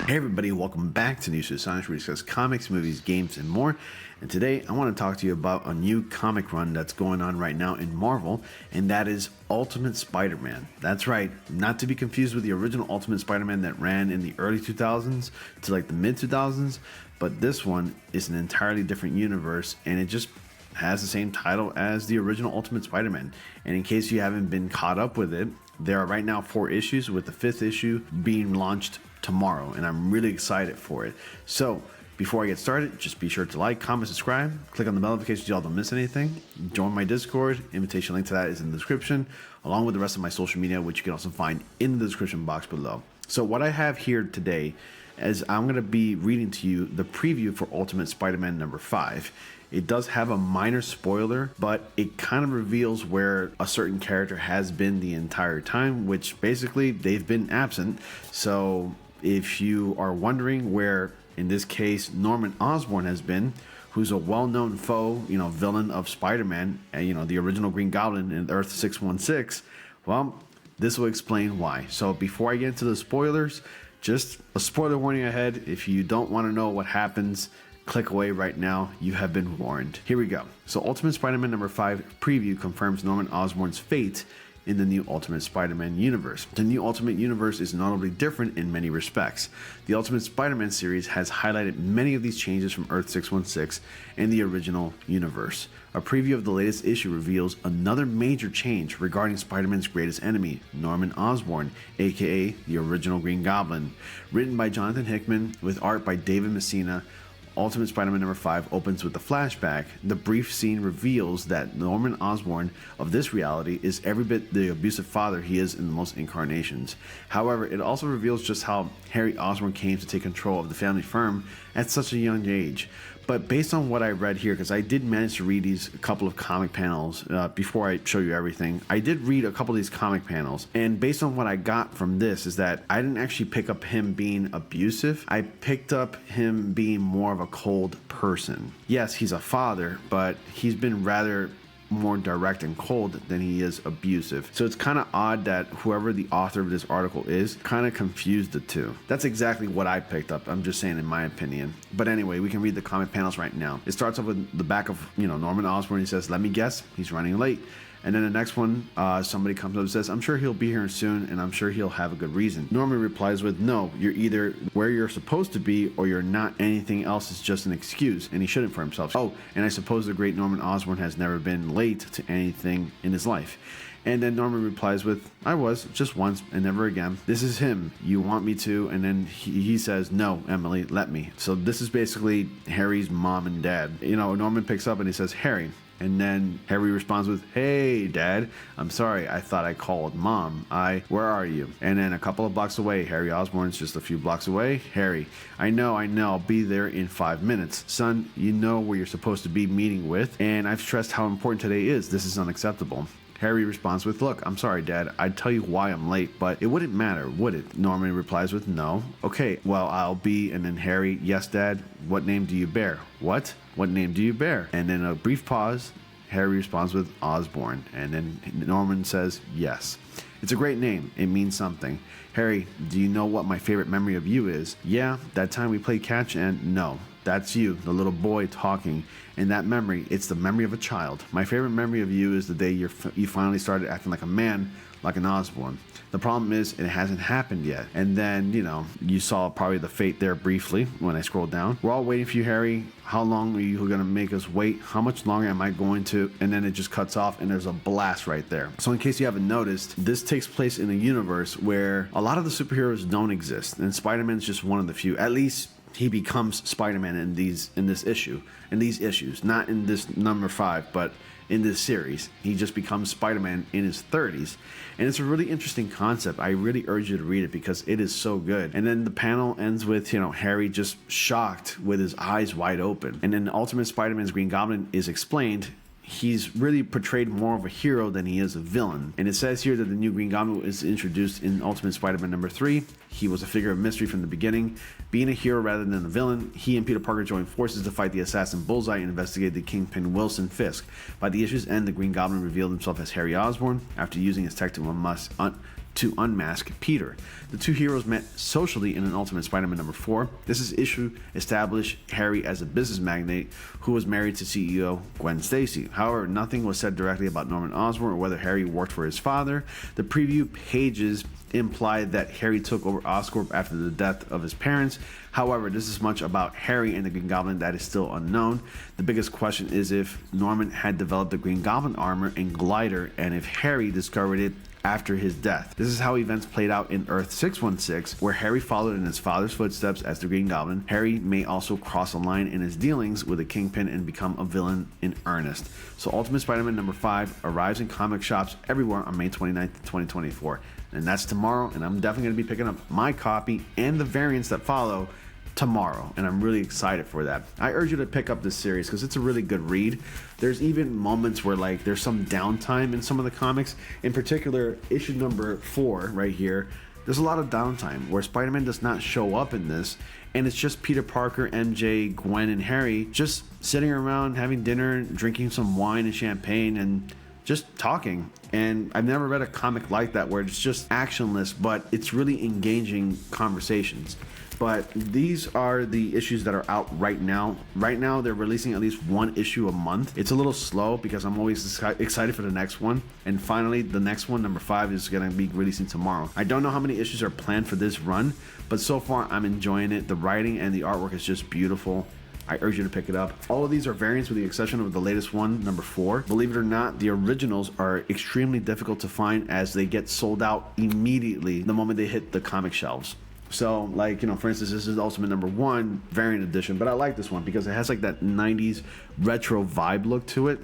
Hey everybody, welcome back to News to Science, where we discuss comics, movies, games, and more. And today I want to talk to you about a new comic run that's going on right now in Marvel, and that is Ultimate Spider-Man. That's right, not to be confused with the original Ultimate Spider-Man that ran in the early 2000s to like the mid 2000s, but this one is an entirely different universe, and it just has the same title as the original Ultimate Spider-Man. And in case you haven't been caught up with it, there are right now 4 issues, with the 5th issue being launched tomorrow, and I'm really excited for it. So before I get started, just be sure to like, comment, subscribe, click on the bell notification so y'all don't miss anything. Join my Discord. Invitation link to that is in the description, along with the rest of my social media, which you can also find in the description box below. So what I have here today is I'm going to be reading to you the preview for Ultimate Spider-Man number 5. It does have a minor spoiler, but it kind of reveals where a certain character has been the entire time, which basically they've been absent. So if you are wondering where, in this case, Norman Osborn has been, who's a well-known foe, villain of Spider-Man, and the original Green Goblin in Earth 616, well, this will explain why. So before I get into the spoilers, just a spoiler warning ahead. If you don't want to know what happens, click away right now. You have been warned. Here we go. So Ultimate Spider-Man number 5 preview confirms Norman Osborn's fate in the new Ultimate Spider-Man universe. The new Ultimate universe is notably different in many respects. The Ultimate Spider-Man series has highlighted many of these changes from Earth 616 and the original universe. A preview of the latest issue reveals another major change regarding Spider-Man's greatest enemy, Norman Osborn, aka the original Green Goblin. Written by Jonathan Hickman with art by David Messina, Ultimate Spider-Man number 5 opens with a flashback. The brief scene reveals that Norman Osborn of this reality is every bit the abusive father he is in most incarnations. However, it also reveals just how Harry Osborn came to take control of the family firm at such a young age. But based on what I read here, because I did manage to read these couple of comic panels before I show you everything, I did read a couple of these comic panels, and based on what I got from this is that I didn't actually pick up him being abusive. I picked up him being more of a cold person. Yes, he's a father, but he's been rather more direct and cold than he is abusive. So it's kind of odd that whoever the author of this article is kind of confused the two. That's exactly what I picked up. I'm just saying in my opinion. But anyway, we can read the comic panels right now. It starts off with the back of Norman Osborn. He says, "Let me guess, he's running late." And then the next one, somebody comes up and says, "I'm sure he'll be here soon, and I'm sure he'll have a good reason." Norman replies with, "No, you're either where you're supposed to be or you're not. Anything else is just an excuse," and he shouldn't for himself. "Oh, and I suppose the great Norman Osborn has never been late to anything in his life." And then Norman replies with, "I was, just once and never again. This is him. You want me to?" And then he says, "No, Emily, let me." So this is basically Harry's mom and dad. Norman picks up and he says, "Harry." And then Harry responds with, "Hey, Dad, I'm sorry, I thought I called Mom. Where are you?" And then a couple of blocks away, Harry Osborn's just a few blocks away. "Harry, I know, I'll be there in 5 minutes. Son, you know where you're supposed to be meeting with, and I've stressed how important today is. This is unacceptable." Harry responds with, "Look, I'm sorry, Dad. I'd tell you why I'm late, but it wouldn't matter, would it?" Norman replies with, "No." "Okay, well, I'll be," and then Harry, "Yes, Dad. What name do you bear?" "What? What name do you bear?" And then a brief pause. Harry responds with, "Osborn." And then Norman says, "Yes. It's a great name. It means something." "Harry, do you know what my favorite memory of you is?" "Yeah, that time we played catch and..." "No. That's you, the little boy talking. And that memory, it's the memory of a child. My favorite memory of you is the day you finally started acting like a man, like an Osborn. The problem is, it hasn't happened yet." And then, you saw probably the fate there briefly when I scrolled down. "We're all waiting for you, Harry. How long are you going to make us wait? How much longer am I going to?" And then it just cuts off and there's a blast right there. So in case you haven't noticed, this takes place in a universe where a lot of the superheroes don't exist. And Spider-Man's just one of the few. At least he becomes Spider-Man in these issues, not in this number 5, but in this series. He just becomes Spider-Man in his 30s. And it's a really interesting concept. I really urge you to read it because it is so good. And then the panel ends with, Harry just shocked with his eyes wide open. And then Ultimate Spider-Man's Green Goblin is explained. He's really portrayed more of a hero than he is a villain. And it says here that the new Green Goblin is introduced in Ultimate Spider-Man number 3. He was a figure of mystery from the beginning. Being a hero rather than a villain, he and Peter Parker joined forces to fight the assassin Bullseye and investigate the Kingpin Wilson Fisk. By the issue's end, the Green Goblin revealed himself as Harry Osborn after using his tech to to unmask Peter. The two heroes met socially in an Ultimate Spider-Man number 4. This issue established Harry as a business magnate who was married to CEO Gwen Stacy. However, nothing was said directly about Norman Osborn or whether Harry worked for his father. The preview pages implied that Harry took over Oscorp after the death of his parents. However, this is much about Harry and the Green Goblin that is still unknown. The biggest question is if Norman had developed the Green Goblin armor and glider, and if Harry discovered it after his death. This is how events played out in Earth 616, where Harry followed in his father's footsteps as the Green Goblin. Harry may also cross a line in his dealings with the Kingpin and become a villain in earnest. So Ultimate Spider-Man number 5 arrives in comic shops everywhere on May 29th, 2024. And that's tomorrow, and I'm definitely going to be picking up my copy and the variants that follow tomorrow, and I'm really excited for that. I urge you to pick up this series because it's a really good read. There's even moments where like there's some downtime in some of the comics. In particular, issue number 4 right here, there's a lot of downtime where Spider-Man does not show up in this, and it's just Peter Parker, MJ, Gwen, and Harry just sitting around having dinner, drinking some wine and champagne, and just talking. And I've never read a comic like that where it's just actionless, but it's really engaging conversations. But these are the issues that are out right now. Right now, they're releasing at least one issue a month. It's a little slow because I'm always excited for the next one. And finally, the next one, number 5, is going to be releasing tomorrow. I don't know how many issues are planned for this run, but so far I'm enjoying it. The writing and the artwork is just beautiful. I urge you to pick it up. All of these are variants with the exception of the latest one, number 4. Believe it or not, the originals are extremely difficult to find as they get sold out immediately the moment they hit the comic shelves. So, like, you know, for instance, this is Ultimate number 1 variant edition, but I like this one because it has like that 90s retro vibe look to it.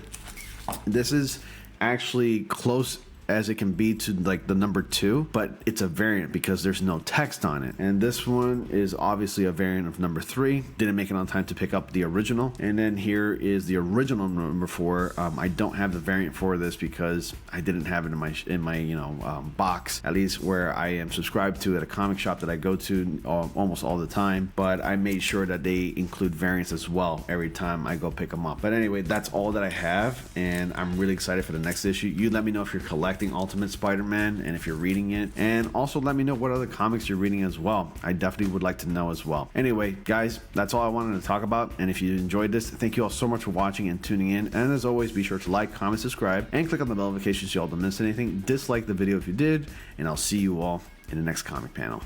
This is actually close as it can be to like the number 2, but it's a variant because there's no text on it. And this one is obviously a variant of number 3. Didn't make it on time to pick up the original. And then here is the original number 4. I don't have the variant for this because I didn't have it in my box, at least where I am subscribed to at a comic shop that I go to almost all the time. But I made sure that they include variants as well every time I go pick them up. But anyway, that's all that I have, and I'm really excited for the next issue. You let me know if you're collecting Ultimate Spider-Man and if you're reading it, and also let me know what other comics you're reading as well. I definitely would like to know as well. Anyway, guys, that's all I wanted to talk about, and if you enjoyed this, thank you all so much for watching and tuning in. And as always, be sure to like, comment, subscribe, and click on the bell notifications so you all don't miss anything. Dislike the video if you did, and I'll see you all in the next comic panel.